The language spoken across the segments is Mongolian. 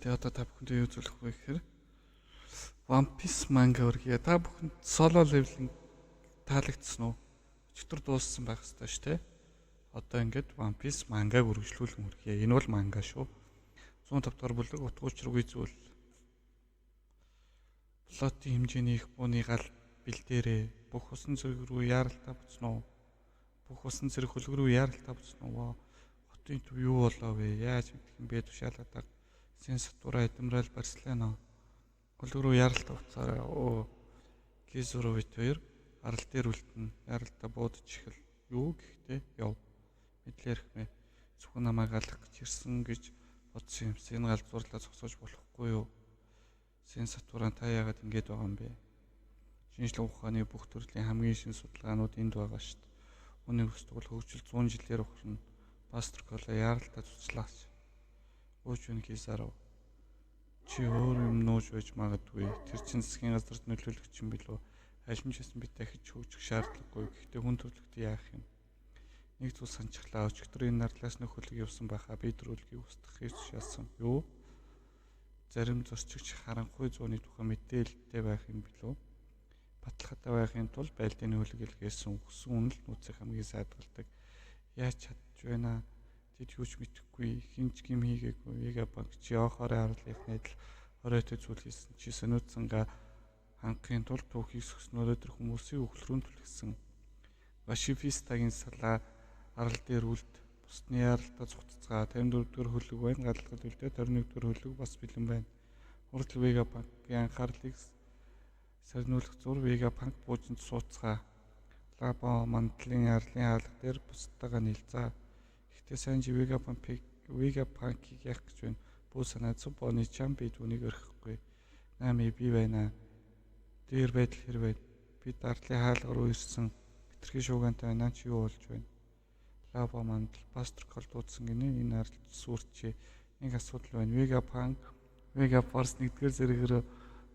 дээ. Одоо та бүхэндээ юу зөвлөх вэ гэхээр One Piece манга үргээ. Та бүхэнд соло левелинг таалагдсан уу? Өчигдөр дууссан байх ёстой шүү дээ. Одоо ингээд One Piece мангаг үргэлжлүүлэн үргээ. Энэ бол манга шүү. 105 дахь бүлэг утга учиргүй зүйл. Плотын хэмжээний их бууны гал бэлдээрээ бүх усан зэрэг рүү яаралтай буцна уу? Бүх усан зэрэг хөлөг рүү яаралтай буцна уу? Хотын төв юу болоо вэ? Яаж мэдэх юм бэ? Тушаалаад Сенсатура Адмирал Барселона хөлөг рүү яаралтай буцаарай. Кизуровит 2 арал дээр үлдэнэ. Яаралтай буудаж ихэл. Юу гэхдээ яв. Мэдлэрхмэ. Зөвхөн намайг алах гэж ирсэн гэж бодсон юмс. Энэ галзуурлаа зогсоож болохгүй юу? Сенсатураа та яагаад ингэж байгаа юм бэ? Шинжлэх ухааны бүх төрлийн хамгийн шинэ судалгаанууд энд байгаа шүү дээ. Үүний өсөлт хөгжил 100 жилээр ухарна. Пастор Кола яаралтай цуцлаач. Ууч үн Кизаров. Чи өөр юм нууж байж магадгүй. Тэр чин засгийн газарт нөлөөлөгч юм билүү? Аль ч гэсэн бид дахиж хөгжих шаардлагагүй. Гэхдээ хүн төрлөخت яах юм? Нэг зүйл санчглаа. Өчигдөр энэ нарлаас нөхөлөг явсан байхаа би төрөлгийг устгах гэж шаасан. Юу? Зарим зорчигч харанхуй зууны тухай мэдээлэлтэй байх юм билүү? Баталгаатай байхын тулд байлдын хөлөг илгээсэн өгсөн үнэл нууцыг хамгийн сайдгалдаг. Яаж чадж байна? Тэд юуч мэдэхгүй, хинч гим хийгээгүй. Вегабанк чи яохоор арлынх найдал оройтой зүйл хийсэн. Чи сонирцсангаа хангахын тулд түүхийг сөхсөн өнөөдөр хүмүүсийн өвлөрөнд түлхсэн. Вашифистагийн салаа арал дээр үлд бусны яралтай цугтцгаа 54 дугаар хөлөг байна. Гадалгад үлдээ 21 дугаар хөлөг бас бэлэн байна. Урд Вегабанкын анхаарлыг сарниулах зур Вегабанк буужинд сууцгаа. Лабо мандлын арлын хаалга дээр бусдаагаа нийлцээ. Гэхдээ сайн чи Вегабанкийг яах гэж байна? Бүү санаацсан бооны чам би түүнийг орхихгүй. Нами би байна. Дээр байдал хэр байна? Би арлын хаалга руу ирсэн. Хитрхи шуугантай байна. Чи юу болж байна? Лабо мандал пастор кол дуудсан гинэ. Энэ арал сүрчээ. Нэг асуудал байна. Вегафорс 1-р зэрэгээр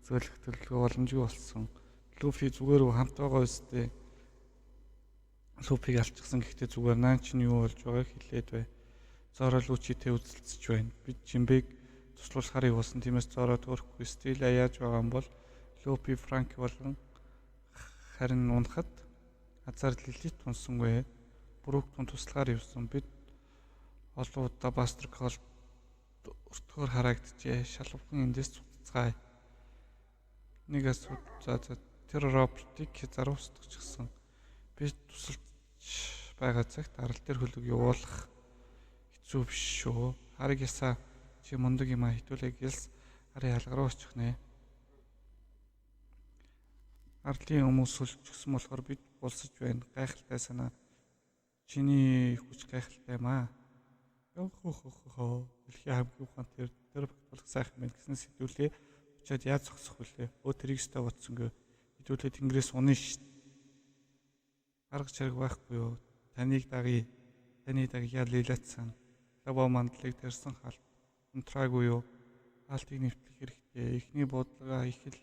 зөөлөх төлөвлөгөө боломжгүй болсон. Луфи зүгээр хамт байгаа үстэй. Луфиг алчихсан гэхдээ зүгээр наа чинь юу болж байгааг хэлээд бай. Зорол үчитэй үзэлцэж байна. Бид Жимбэг туслуулахаар явуулсан тиймээс зороо төрөхгүй стил аяаж байгаа юм бол Луфи Франк болон харин унахад азар лилит тунсангүй. Бүрүүгтэн туслахаар явсан. Бид олон удаа пастор кол өртгөр харагджээ. Шалвхан эндээс цуцгаая. Нэг асуудал тэр Робертыг зарустчихсан. Би тусалж байгаа цагт арал дээр хөлөг явуулах хэцүү биш шүү. Хараг ясаа чи мундаг юм а хитүүлээ гэлс арын алга руу очих нэ. Арлын хүмүүс сүлжчихсэн болохоор бид булсаж байна. Гайхалтай санаа. Чиний хүч гайхалтай маа. Дэлхийн хамгийн ухаан тэр болох сайхан байна гэсэн сэдвүүлээ. Очоод яаж зогсох вүлээ? Тэрийг өстө бодсонгүй. Хэдүүлээ тэнгэрээс унаа шít. Арга чарга байхгүй юу? Таныг дагъя. Таны дагъя лилатсан. Лабо мандлыг тэрсэн хаалт. Унтраагүй юу? Хаалтыг нэвтлэх хэрэгтэй. Эхний бодлогоо их л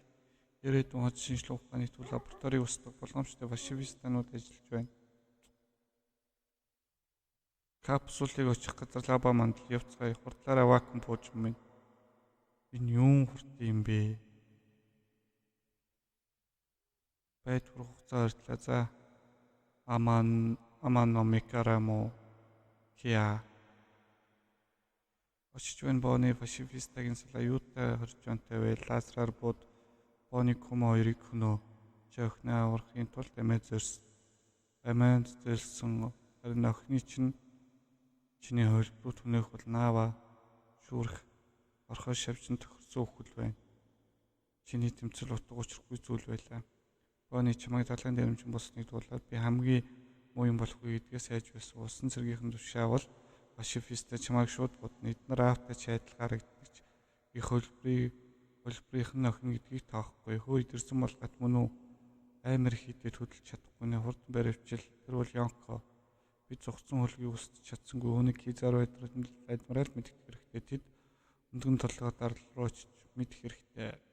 ирээдүйн хот шинжлэх ухааны төв лабораторийг устгах болгоомжтой вашивистанууд ажиллаж байна. Капсулыг очих газар лабо мандал явцгаая. Хурдлаараа вакуум бууж юм байна. Энэ юун хурд юм бэ? Байд хүрэх хугацаа ортлаа за. Аманомикарамо киа. Очиж байна бооны фашифистагийн салаа юутай хоржонтой вэ? Лазраар бууд бооны комо 2-ыг хөнөө. Жохнаа аврахын тулд амиа зорьсон. Харин охины чинь чиний хөлбөрөө түнэх бол наава шүүрэх орхоо шавчин тохирсон хөл байна. Чиний тэмцэл утга учиргүй зүйл байлаа. Бооны чамайг далайн дэмжин болсныг дуулаад би хамгийн муу юм болохгүй гэдгээс айж байсан. Усан цэргийнхэн тушаавал Вашифиста чамайг шууд бодно. Эднэр аавтайч адил харагддаг. Би хөлбөрийнхэн охин гэдгийг тоохгүй. Хөө идэрсэн бол гат мөн үү? Аймар хийдээ хөдөлж чадахгүй нэ хурдан баривчил. Тэр бол Йонко. Би зогцсон хөлгийг өсөж чадсангүй. Үүнийг Кизаров адмирал мэдэх хэрэгтэй. Тэд өндгөн толгой дарал руу очиж мэдэх хэрэгтэй.